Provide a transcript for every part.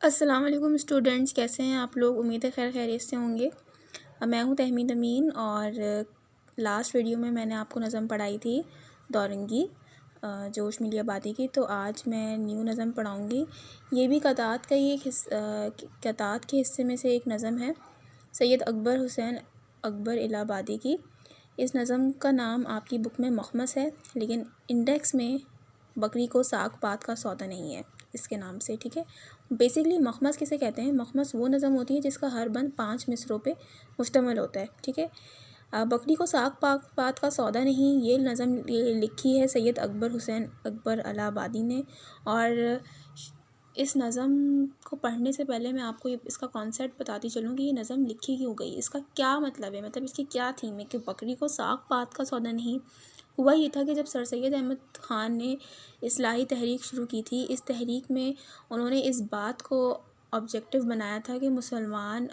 अस्सलाम वालेकुम स्टूडेंट्स, कैसे हैं आप लोग। उम्मीद है खैर खैरियत से होंगे। मैं हूं तहमीद अमीन और लास्ट वीडियो में मैंने आपको नज़म पढ़ाई थी दौरंगी जोश मिली आबादी की। तो आज मैं न्यू नज़म पढ़ाऊँगी। ये भी कतात का ही एक कतात के हिस्से में से एक नज़म है, सैयद अकबर हुसैन अकबर इलाहाबादी की। इस नज़म का नाम आपकी बुक में मखमस है, लेकिन इंडेक्स में बकरी को साग पात का सौदा नहीं है इसके नाम से। ठीक है, बेसिकली मखमस किसे कहते हैं? मखमस वो नज़म होती है जिसका हर बंद 5 मिसरों पे मुश्तमिल होता है। ठीक है, बकरी को साग पात का सौदा नहीं, ये नज़म लिखी है सैयद अकबर हुसैन अकबर इलाहाबादी ने। और इस नज़म को पढ़ने से पहले मैं आपको इसका कॉन्सेप्ट बताती चलूँ कि ये नज़म लिखी क्यों गई, इसका क्या मतलब है, मतलब इसकी क्या थीम है कि बकरी को साग पात का सौदा नहीं। हुआ ये था कि जब सर सैयद अहमद ख़ान ने इस्लाही तहरीक शुरू की थी, इस तहरीक में उन्होंने इस बात को ऑब्जेक्टिव बनाया था कि मुसलमान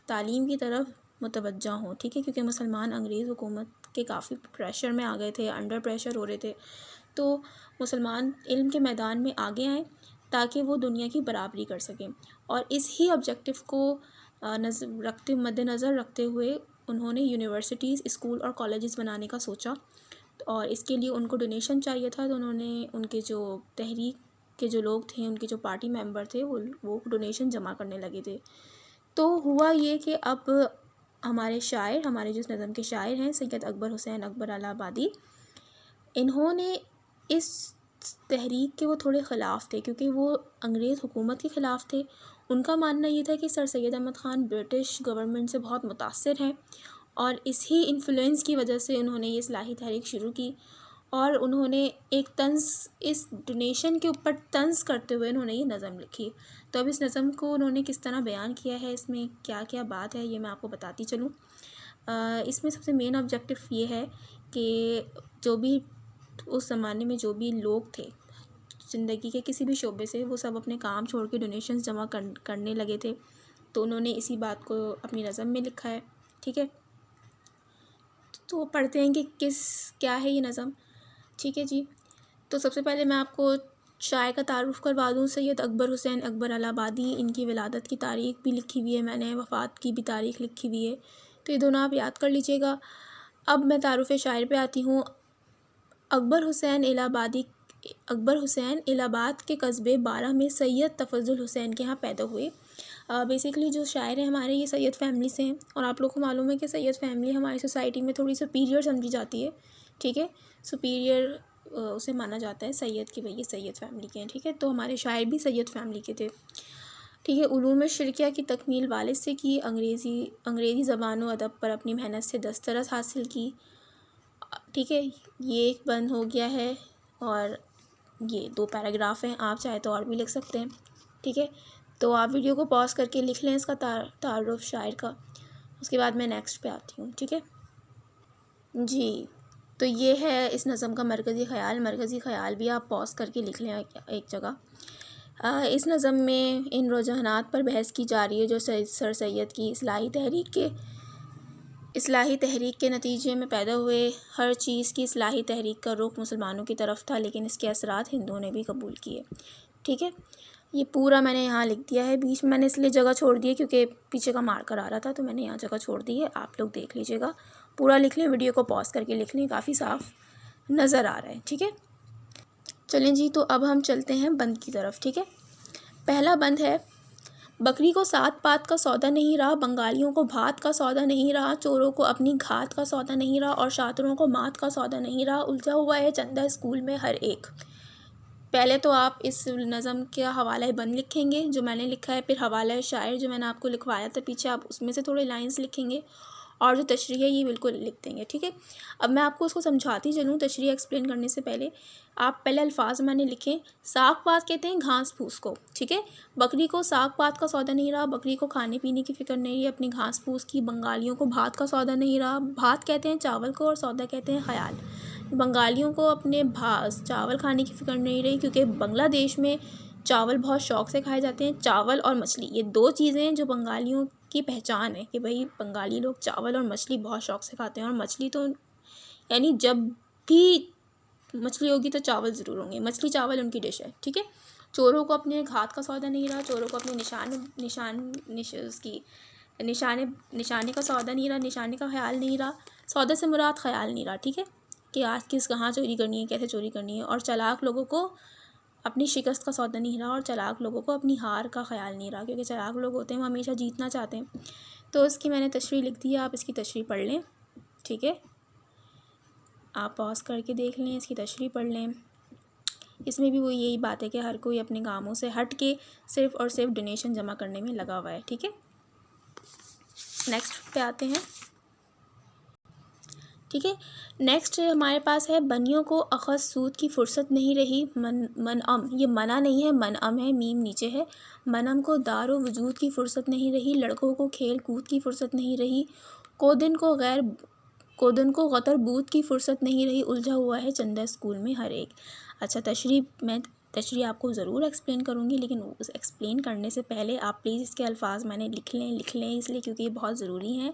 तालीम की तरफ मुतवज्जा हों। ठीक है, क्योंकि मुसलमान अंग्रेज़ हुकूमत के काफ़ी प्रेशर में आ गए थे, अंडर प्रेशर हो रहे थे। तो मुसलमान इल्म के मैदान में आगे आएँ ताकि वो दुनिया की बराबरी कर सकें। और इस ही ऑब्जेक्टिव को मद्देनज़र रखते हुए उन्होंने यूनिवर्सिटीज़, स्कूल और कॉलेजेस बनाने का सोचा। और इसके लिए उनको डोनेशन चाहिए था, तो उन्होंने उनके जो तहरीक के जो लोग थे, उनके जो पार्टी मेंबर थे, वो डोनेशन जमा करने लगे थे। तो हुआ ये कि अब हमारे जिस नज़म के शायर हैं सैयद अकबर हुसैन अकबर इलाहाबादी, इन्होंने इस तहरीक के वो थोड़े ख़िलाफ़ थे, क्योंकि वो अंग्रेज़ हुकूमत के ख़िलाफ़ थे। उनका मानना ये था कि Sir Syed Ahmad Khan British government से बहुत मुतासिर हैं और इसी इन्फ्लुएंस की वजह से उन्होंने ये इस्लाही तहरीक शुरू की। और उन्होंने एक तंज़, इस डोनेशन के ऊपर तंज़ करते हुए उन्होंने ये नज़म लिखी। तो अब इस नज़म को उन्होंने किस तरह बयान किया है, इसमें क्या क्या बात है, ये मैं आपको बताती चलूँ। इसमें सबसे मेन ऑब्जेक्टिव ये है कि जो भी उस ज़माने में जो भी लोग थे ज़िंदगी के किसी भी शोबे से, वो सब अपने काम छोड़ के डोनेशंस जमा करने लगे थे। तो उन्होंने इसी बात को अपनी नज़म में लिखा है। ठीक है, तो पढ़ते हैं कि क्या है ये नज़म। ठीक है जी, तो सबसे पहले मैं आपको शायर का तारुफ़ करवा दूँ। सैयद अकबर हुसैन अकबर इलाहाबादी, इनकी विलादत की तारीख़ भी लिखी हुई है मैंने, वफ़ात की भी तारीख़ लिखी हुई है, तो ये दोनों आप याद कर लीजिएगा। अब मैं तारुफ़ शायर पे आती हूँ। अकबर हुसैन इलाहाबाद के कस्बे बारा में सैयद तफज़्ज़ुल हुसैन के यहाँ पैदा हुए। बेसिकली जो शायर हैं हमारे, ये सैयद फैमिली से हैं, और आप लोग को मालूम है कि सैयद फैमिली हमारी सोसाइटी में थोड़ी सुपीरियर समझी जाती है। ठीक है, सुपीरियर उसे माना जाता है सैयद की, भई सैयद फैमिली के हैं। ठीक है, तो हमारे शायर भी सैयद फैमिली के थे। ठीक है, उलूम शरिया की तकमील वालिद से की, अंग्रेज़ी ज़बान व अदब पर अपनी मेहनत से दस्तरस हासिल की। ठीक है, ये एक बंद हो गया है और ये 2 पैराग्राफ हैं, आप चाहे तो और भी लिख सकते हैं। ठीक है, तो आप वीडियो को पॉज करके लिख लें इसका तारुफ़ शायर का, उसके बाद मैं नेक्स्ट पे आती हूँ। ठीक है जी, तो ये है इस नज़म का मरकज़ी ख़याल भी आप पॉज करके लिख लें एक जगह। इस नज़म में इन रुझानात पर बहस की जा रही है जो सर सैयद की इस्लाही तहरीक के नतीजे में पैदा हुए। हर चीज़ की इस्लाही तहरीक का रुख मुसलमानों की तरफ था, लेकिन इसके असरात हिंदुओं ने भी कबूल किए। ठीक है, ये पूरा मैंने यहाँ लिख दिया है। बीच में मैंने इसलिए जगह छोड़ दी है क्योंकि पीछे का मार्कर आ रहा था, तो मैंने यहाँ जगह छोड़ दी है। आप लोग देख लीजिएगा, पूरा लिख लें, वीडियो को पॉज करके लिख लें, काफ़ी साफ नज़र आ रहा है। ठीक है, चलें जी, तो अब हम चलते हैं बंद की तरफ। ठीक है, पहला बंद है, बकरी को सात पात का सौदा नहीं रहा, बंगालियों को भात का सौदा नहीं रहा, चोरों को अपनी घात का सौदा नहीं रहा और शातिरों को मात का सौदा नहीं रहा, उलझा हुआ है चंदा स्कूल में हर एक। पहले तो आप इस नज़म का हवाला बंद लिखेंगे जो मैंने लिखा है, फिर हवाला शायर जो मैंने आपको लिखवाया था पीछे, आप उसमें से थोड़े लाइंस लिखेंगे और जो तशरीह है ये बिल्कुल लिख देंगे। ठीक है, अब मैं आपको उसको समझाती चलूँ तशरीह एक्सप्लेन करने से पहले। आप पहले अल्फाज मैंने लिखे, साग पात कहते हैं घास फूस को। ठीक है, बकरी को साग पात का सौदा नहीं रहा, बकरी को खाने पीने की फ़िक्र नहीं रही अपनी घास फूस की। बंगालियों को भात का सौदा नहीं रहा, भात कहते हैं चावल को और सौदा कहते हैं ख़याल। बंगालियों को अपने चावल खाने की फ़िक्र नहीं रही, क्योंकि बांग्लादेश में चावल बहुत शौक़ से खाए जाते हैं। चावल और मछली, ये 2 चीज़ें हैं जो बंगालियों की पहचान है कि भाई बंगाली लोग चावल और मछली बहुत शौक़ से खाते हैं। और मछली तो यानी जब भी मछली होगी तो चावल ज़रूर होंगे, मछली चावल उनकी डिश है। ठीक है, चोरों को अपने घात का सौदा नहीं रहा, चोरों को अपने निशाने का सौदा नहीं रहा, निशाने का ख्याल नहीं रहा, सौदे से मुराद ख्याल नहीं रहा, ठीक है, कि आज किस कहाँ चोरी करनी है, कैसे चोरी करनी है। और चालाक लोगों को अपनी शिकस्त का सौदा नहीं रहा, और चालाक लोगों को अपनी हार का ख्याल नहीं रहा, क्योंकि चालाक लोग होते हैं वो हमेशा जीतना चाहते हैं। तो इसकी मैंने तशरीह लिख दी है, आप इसकी तशरीह पढ़ लें, ठीक है, आप पॉज करके देख लें, इसकी तशरीह पढ़ लें। इसमें भी वो यही बात है कि हर कोई अपने कामों से हट के सिर्फ़ और सिर्फ डोनेशन जमा करने में लगा हुआ है, ठीक है। नेक्स्ट पे आते हैं, ठीक है। नेक्स्ट हमारे पास है, बनियों को अखज़ सूद की फ़ुर्सत नहीं रही, मनअम, ये मना नहीं है, मनअम है, मीम नीचे है। मनअम को दारो वजूद की फ़ुर्सत नहीं रही, लड़कों को खेल कूद की फ़ुर्सत नहीं रही, कोदिन को गतर बूद की फ़ुर्सत नहीं रही, उलझा हुआ है चंदा स्कूल में हर एक। अच्छा, मैं तशरीह आपको ज़रूर एक्सप्लेन करूँगी, लेकिन उस एक्सप्लेन करने से पहले आप प्लीज़ इसके अल्फाज मैंने लिख लें इसलिए क्योंकि ये बहुत ज़रूरी हैं।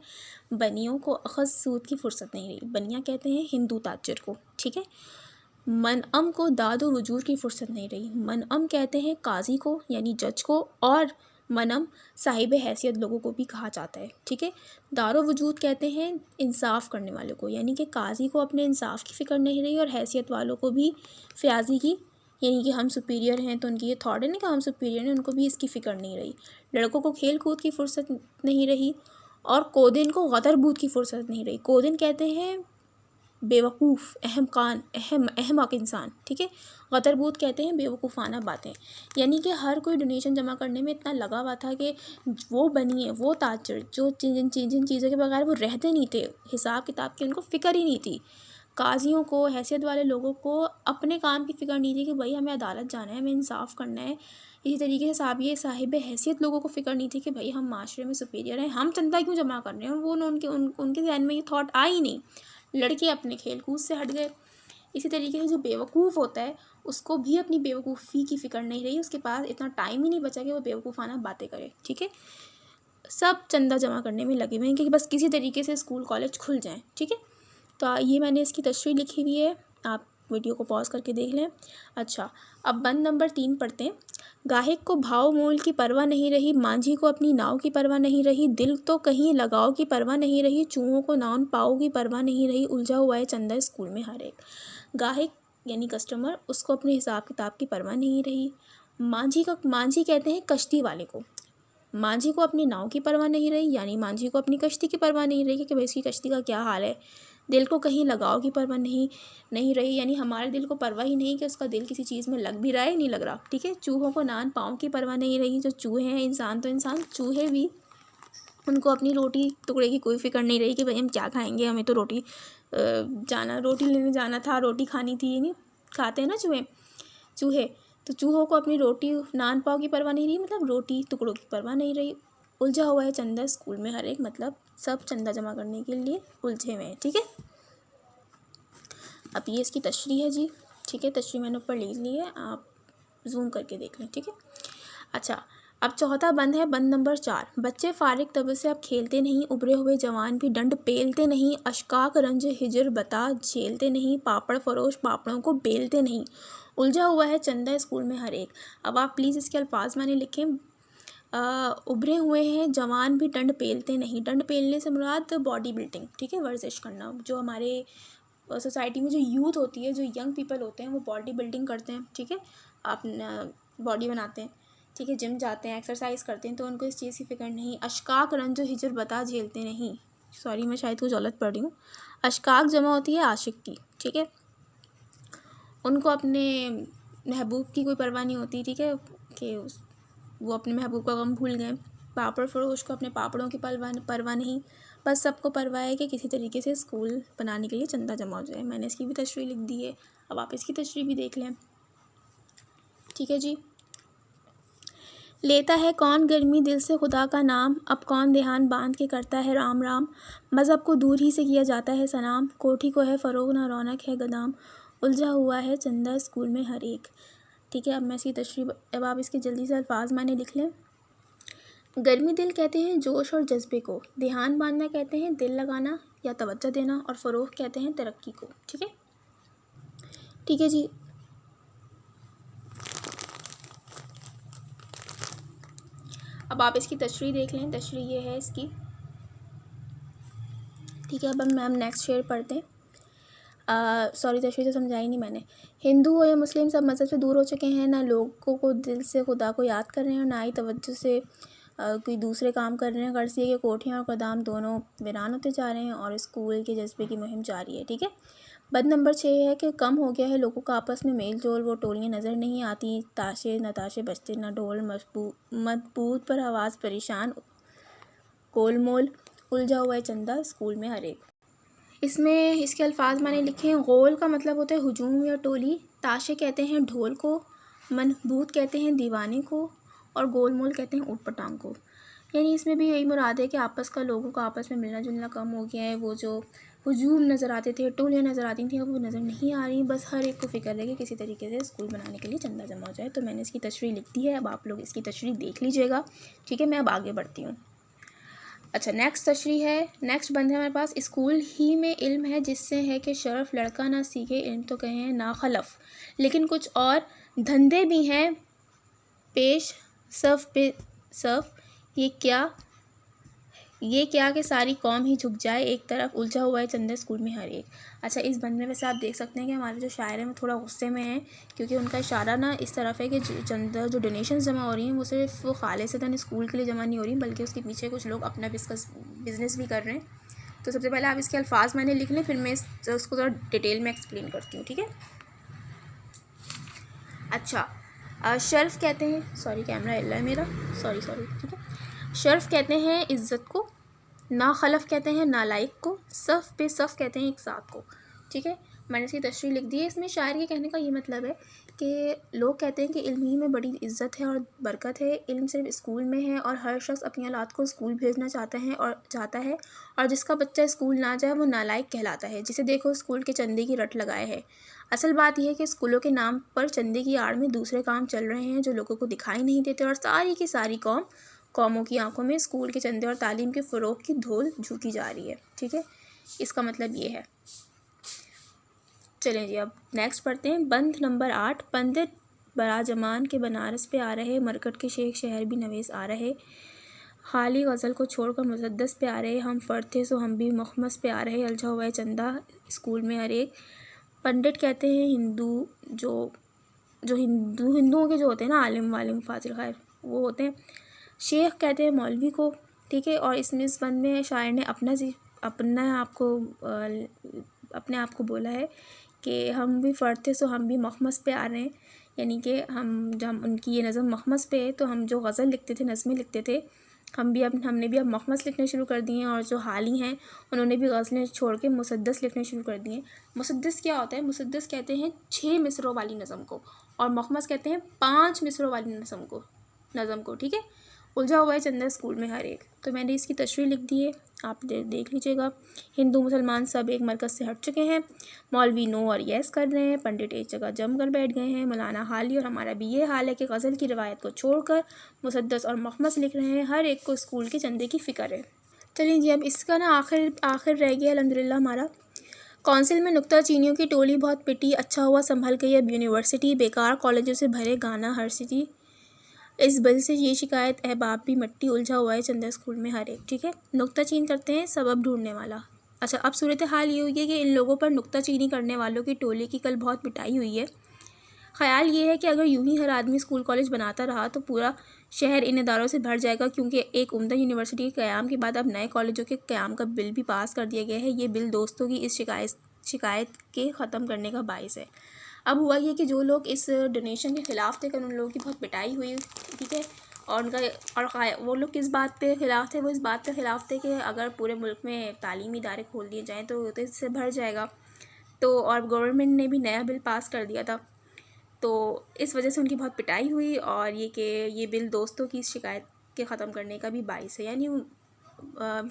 बनियों को अखज़ सूद की फ़ुर्सत नहीं रही, बनिया कहते हैं हिंदू ताजर को, ठीक है। मनअम को दादो वजूर की फ़ुर्सत नहीं रही, मनअम कहते हैं काजी को यानी जज को, और मनम साहिब हैसियत लोगों को भी कहा जाता है, ठीक है। दारो वजूद कहते हैं इंसाफ़ करने वालों को, यानी कि काजी को अपने इंसाफ़ की फ़िक्र नहीं रही, और हैसियत वालों को भी फ़याज़ी की, यानी कि हम सुपीरियर हैं तो उनकी ये थॉट है ना कि हम सुपीरियर हैं, उनको भी इसकी फ़िक्र नहीं रही। लड़कों को खेल कूद की फ़ुर्सत नहीं रही, और कोदिन को गदर बूद की फ़ुर्सत नहीं रही। कोदिन कहते हैं बेवकूफ़, अहमक इंसान, ठीक है। गदरबूत कहते हैं बेवकूफ़ाना बातें, यानी कि हर कोई डोनेशन जमा करने में इतना लगा हुआ था कि वो बनिए, वो ताजर जो जिन चीज़ों के बगैर वो रहते नहीं थे, हिसाब किताब की उनको फ़िक्र ही नहीं थी। काजियों को, हैसियत वाले लोगों को अपने काम की फ़िक्र नहीं थी कि भाई हमें अदालत जाना है, हमें इंसाफ़ करना है। इसी तरीके से साहिब हैसियत लोगों को फ़िक्र नहीं थी कि भाई हम माशरे में सुपीरियर हैं, हम चंदा क्यों जमा कर रहे हैं, और वो उनके ज़हन में ये थॉट आई ही नहीं। लड़के अपने खेल कूद से हट गए। इसी तरीके से जो बेवकूफ़ होता है उसको भी अपनी बेवकूफ़ी की फ़िक्र नहीं रही, उसके पास इतना टाइम ही नहीं बचा कि वो बेवकूफ़ाना बातें करे, ठीक है। सब चंदा जमा करने में लगे हुए हैं कि बस किसी तरीके से स्कूल कॉलेज खुल जाएं, ठीक है। तो ये मैंने इसकी तशरीह लिखी हुई है, आप वीडियो को पॉज करके देख लें। अच्छा, अब बंद नंबर 3 पढ़ते हैं। गाहिक को भाव मोल की परवाह नहीं रही, मांझी को अपनी नाव की परवाह नहीं रही, दिल तो कहीं लगाव की परवाह नहीं रही, चूहों को नाउन पाओ की परवाह नहीं रही, उलझा हुआ है चंदा स्कूल में हर एक। गाहिक यानी कस्टमर, उसको अपने हिसाब किताब की परवाह नहीं रही। मांझी कहते हैं कश्ती वाले को, मांझी को अपनी नाव की परवाह नहीं रही, यानी मांझी को अपनी कश्ती की परवाह नहीं रही कि भाई इसकी कश्ती का क्या हाल है। दिल को कहीं लगाव की परवाह नहीं रही, यानी हमारे दिल को परवाह ही नहीं कि उसका दिल किसी चीज़ में लग भी रहा है नहीं लग रहा, ठीक है। चूहों को नान पाँव की परवाह नहीं रही, जो चूहे हैं, इंसान तो इंसान, चूहे भी, उनको अपनी रोटी टुकड़े की कोई फ़िक्र नहीं रही कि भाई हम क्या खाएंगे, हमें तो रोटी लेने जाना था, रोटी खानी थी, नहीं खाते हैं ना चूहे। तो चूहों को अपनी रोटी नान पाव की परवाह नहीं रही, मतलब रोटी टुकड़ों की परवाह नहीं रही, उलझा हुआ है चंदा स्कूल में हर एक, मतलब सब चंदा जमा करने के लिए उलझे हुए हैं, ठीक है। अब ये इसकी तशरीह है जी, ठीक है, तशरीह मैंने ऊपर लिख ली है, आप जूम करके देख लें, ठीक है। अच्छा, अब चौथा बंद है, बंद नंबर 4। बच्चे फारिग तब से अब खेलते नहीं, उभरे हुए जवान भी डंड पेलते नहीं, अशकाक रंज हिजर बता झेलते नहीं, पापड़ फरोश पापड़ों को बेलते नहीं, उलझा हुआ है चंदा स्कूल में हर एक। अब आप प्लीज़ इसके अल्फाज मैंने लिखे, उभरे हुए हैं जवान भी डंड पेलते नहीं, डंड पेलने से मुराद बॉडी बिल्डिंग, ठीक है, वर्जिश करना। जो हमारे सोसाइटी में जो यूथ होती है, जो यंग पीपल होते हैं, वो बॉडी बिल्डिंग करते हैं, ठीक है, आप बॉडी बनाते हैं, ठीक है, जिम जाते हैं, एक्सरसाइज करते हैं, तो उनको इस चीज़ की फ़िक्र नहीं। अशकाक रंजो हिजर बता झेलते नहीं, सॉरी मैं शायद कुछ गलत पढ़ रही हूँ, अशकाक जमा होती है आशिक की, ठीक है, उनको अपने महबूब की कोई परवाह नहीं होती, ठीक है, कि वो अपने महबूब का गम भूल गए। पापड़ फरोश को अपने पापड़ों की परवाह नहीं, बस सबको परवाह है कि किसी तरीके से स्कूल बनाने के लिए चंदा जमा हो जाए। मैंने इसकी भी तशरीह लिख दी है, अब आप इसकी तशरीह भी देख लें, ठीक है जी। लेता है कौन गर्मी दिल से खुदा का नाम, अब कौन ध्यान बांध के करता है राम राम, मज़हब को दूर ही से किया जाता है सलाम, कोठी को है फ़रोग ना रौनक है गदाम, उलझा हुआ है चंदा स्कूल में हर एक, ठीक है। अब मैं इसकी तशरीह, अब आप इसके जल्दी से अल्फाज मैंने लिख लें। गर्मी दिल कहते हैं जोश और जज्बे को, ध्यान बांधना कहते हैं दिल लगाना या तवज्जो देना, और फ़रोग कहते हैं तरक्की को, ठीक है, ठीक है जी। अब आप इसकी तशरीह देख लें, तशरीह ये है इसकी, ठीक है। अब हम नेक्स्ट शेर पढ़ते हैं। सॉरी, तशरीह तो समझाई नहीं मैंने। हिंदू हो या मुस्लिम, सब मज़हब से दूर हो चुके हैं, ना लोगों को दिल से खुदा को याद कर रहे हैं और ना ही तवज्जो से कोई दूसरे काम कर रहे हैं। गर्ज ये कि कोठियाँ और गोदाम दोनों वीरान होते जा रहे हैं और स्कूल के जज्बे की मुहिम जारी है, ठीक है। बद नंबर 6 है कि कम हो गया है लोगों का आपस में मेल जोल, वो टोलियाँ नज़र नहीं आती, ताशे नताशे बजते, ना ढोल मजबूत पर आवाज़ परेशान, गोल मोल उलझा हुआ है चंदा स्कूल में हर एक। इसमें इसके अल्फाज मैंने लिखे हैं। गोल का मतलब होता है हुजूम या टोली, ताशे कहते हैं ढोल को, मनबूत कहते हैं दीवाने को और गोल मोल कहते हैं ऊट पटांग को। यानी इसमें भी यही मुराद है कि आपस का लोगों का आपस में मिलना जुलना कम हो गया है। वो जो हुजूम नज़र आते थे, टोलियाँ नज़र आती थी, अब वो नज़र नहीं आ रही। बस हर एक को फ़िक्र है कि किसी तरीके से स्कूल बनाने के लिए चंदा जमा हो जाए। तो मैंने इसकी तशरीह लिख दी है, अब आप लोग इसकी तशरीह देख लीजिएगा, ठीक है। मैं अब आगे बढ़ती हूँ। अच्छा, नेक्स्ट तशरीह है, नेक्स्ट बंद है हमारे पास। स्कूल ही में इल्म है जिससे है कि शरफ़, लड़का ना सीखे इल्म तो कहें ना खलफ, लेकिन कुछ और धंधे भी हैं पेश सफ़ पे सफ़, ये क्या कि सारी कौम ही झुक जाए एक तरफ, उलझा हुआ है चंदा स्कूल में हर एक। अच्छा, इस बंद में वैसे आप देख सकते हैं कि हमारे जो शायर हैं वो थोड़ा गुस्से में हैं, क्योंकि उनका इशारा ना इस तरफ है कि चंदा जो डोनेशन जमा हो रही हैं वो सिर्फ वो खालिसतन स्कूल के लिए जमा नहीं हो रही, बल्कि उसके पीछे कुछ लोग अपना बिज़नेस भी कर रहे हैं। तो सबसे पहले आप इसके अल्फाज मैंने लिख लें, फिर मैं उसको थोड़ा डिटेल में एक्सप्लेन करती हूँ, ठीक है। अच्छा, शर्फ कहते हैं, सॉरी कैमरा हिल रहा है मेरा, सॉरी, ठीक है। शर्फ कहते हैं इज़्ज़त को, ना खलफ कहते हैं नालायक को, सफ़ पे सफ़ कहते हैं एक साथ को, ठीक है। मैंने इसकी तशरीह लिख दी है। इसमें शायर के कहने का ये मतलब है कि लोग कहते हैं कि इल्म ही में बड़ी इज़्ज़त है और बरकत है, इल्म सिर्फ स्कूल में है और हर शख्स अपनी औलाद को स्कूल भेजना चाहता है और जिसका बच्चा स्कूल ना जाए वो नालायक कहलाता है, जिसे देखो स्कूल के चंदे की रट लगाए है। असल बात यह है कि स्कूलों के नाम पर चंदे की आड़ में दूसरे काम चल रहे हैं जो लोगों को दिखाई नहीं देते और सारी की सारी कौमों की आंखों में स्कूल के चंदे और तालीम के फ़रोग़ की धूल झोंकी जा रही है, ठीक है। इसका मतलब ये है। चलें जी, अब नेक्स्ट पढ़ते हैं। बंद नंबर 8। पंडित बराजमान के बनारस पे आ रहे, मरकट के शेख शहर भी नवेश आ रहे, खाली गज़ल को छोड़कर मुसद्दस पे आ रहे, हम फ़र्द थे सो हम भी मखमस पे आ रहे, उलझा हुआ है चंदा स्कूल में हर एक। पंडित कहते हैं हिंदू, जो हिंदुओं के जो होते हैं ना, आलिम वालिम फाजिल खैर वो होते हैं। शेख कहते हैं मौलवी को, ठीक है। और इसमें इस बंद में शायर ने अपने आप को बोला है कि हम भी फ़र्द थे सो हम भी मखमस पे आ रहे हैं, यानी कि जब उनकी ये नज़म मखमस पे है तो हम जो गज़ल लिखते थे, नज़में लिखते थे, हमने भी अब मखमस लिखने शुरू कर दिए हैं और जो हाली हैं उन्होंने भी गज़लें छोड़ के मुसद्दस लिखने शुरू कर दिए। मुसद्दस क्या होता है? मुसद्दस कहते हैं 6 मिसरों वाली नज़म को और मखमस कहते हैं 5 मिसरों वाली नज़म को, ठीक है। उलझा हुआ है चंदा स्कूल में हर एक। तो मैंने इसकी तशरीह लिख दी है, आप देख लीजिएगा। हिंदू मुसलमान सब एक मरकज़ से हट चुके हैं, मौलवी नो और येस कर रहे हैं, पंडित एक जगह जम कर बैठ गए हैं, मौलाना हाली और हमारा भी ये हाल है कि गज़ल की रवायत को छोड़कर मुसद्दस और मखमस लिख रहे हैं, हर एक को स्कूल के चंदे की फ़िक्र है। चलिए जी, अब इसका ना आखिर रह गया अल्हम्दुलिल्लाह हमारा। कौंसिल में नुक्ताचीनियों की टोली बहुत पिटी, अच्छा हुआ संभल गई अब यूनिवर्सिटी, बेकार कॉलेजों से भरे गाना हर सिटी, इस बिल से ये शिकायत अहबाब भी मट्टी, उलझा हुआ है चंदा स्कूल में हर एक, ठीक है। नुक्ताचीन करते हैं सबब ढूंढने वाला। अच्छा, अब सूरत हाल ये हुई है कि इन लोगों पर नुक्ताचीनी करने वालों की टोली की कल बहुत पिटाई हुई है। ख़याल ये है कि अगर यूं ही हर आदमी स्कूल कॉलेज बनाता रहा तो पूरा शहर इन इदारों से भर जाएगा, क्योंकि एक उम्दा यूनिवर्सिटी के क़याम के बाद अब नए कॉलेजों के क़याम का बिल भी पास कर दिया गया है। ये बिल दोस्तों की इस शिकायत के ख़त्म करने का बाइस है। अब हुआ ये कि जो लोग इस डोनेशन के ख़िलाफ़ थे, उन लोगों की बहुत पिटाई हुई, ठीक है। और वो लोग किस बात पे ख़िलाफ़ थे? वो इस बात पे ख़िलाफ़ थे कि अगर पूरे मुल्क में तालीमी इदारे खोल दिए जाएँ तो इससे भर जाएगा। तो और गवर्नमेंट ने भी नया बिल पास कर दिया था, तो इस वजह से उनकी बहुत पिटाई हुई और ये बिल दोस्तों की इस शिकायत के ख़त्म करने का भी बाइस है। यानी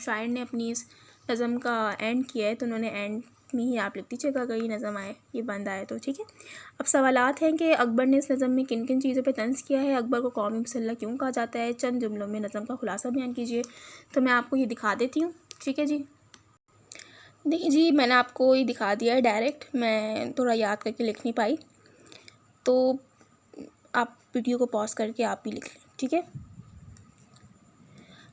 शायर ने अपनी इस नज़म का एंड किया है, तो उन्होंने एंड में ही आप लिख दीजिएगा अगर ये नज़म आए, ये बंद आए तो, ठीक है। अब सवालात हैं कि अकबर ने इस नज़म में किन किन चीज़ों पे तंज़ किया है, अकबर को कौमी मसल्ला क्यों कहा जाता है, चंद जुमलों में नज़म का खुलासा बयान कीजिए। तो मैं आपको ये दिखा देती हूँ, ठीक है जी। देखिए जी, मैंने आपको ये दिखा दिया है डायरेक्ट, मैं थोड़ा याद करके लिख नहीं पाई, तो आप वीडियो को पॉज करके आप भी लिख लें, ठीक है।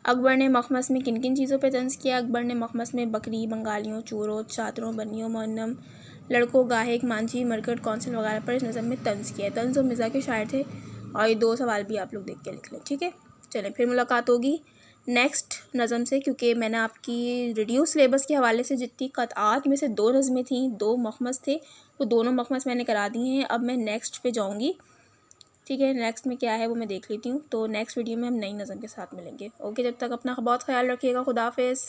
अकबर ने मखमस में किन किन चीज़ों पे तंज़ किया? अकबर ने मखमस में बकरी, बंगालियों, चोरों, चादरों, बनियों, मुअन्नम, लड़कों, गाहिक, मांझी, मरकट, कौंसिल वगैरह पर इस नज़म में तंज़ किया है। तंज़ और मिज़ाह के शायर थे। और ये 2 सवाल भी आप लोग देख के लिख लें, ठीक है। चलें फिर मुलाकात होगी नेक्स्ट नज़म से, क्योंकि मैंने आपकी रिड्यूस सिलेबस के हवाले से जितनी क़तआत में से 2 नज़में थी, 2 मखमस थे, वो दोनों मखमस मैंने करा दिए हैं। अब मैं नेक्स्ट पे जाऊँगी, ठीक है। नेक्स्ट में क्या है वो मैं देख लेती हूँ। तो नेक्स्ट वीडियो में हम नई नज़म के साथ मिलेंगे। ओके, जब तक अपना बहुत ख्याल रखिएगा। खुदा हाफ़िज़।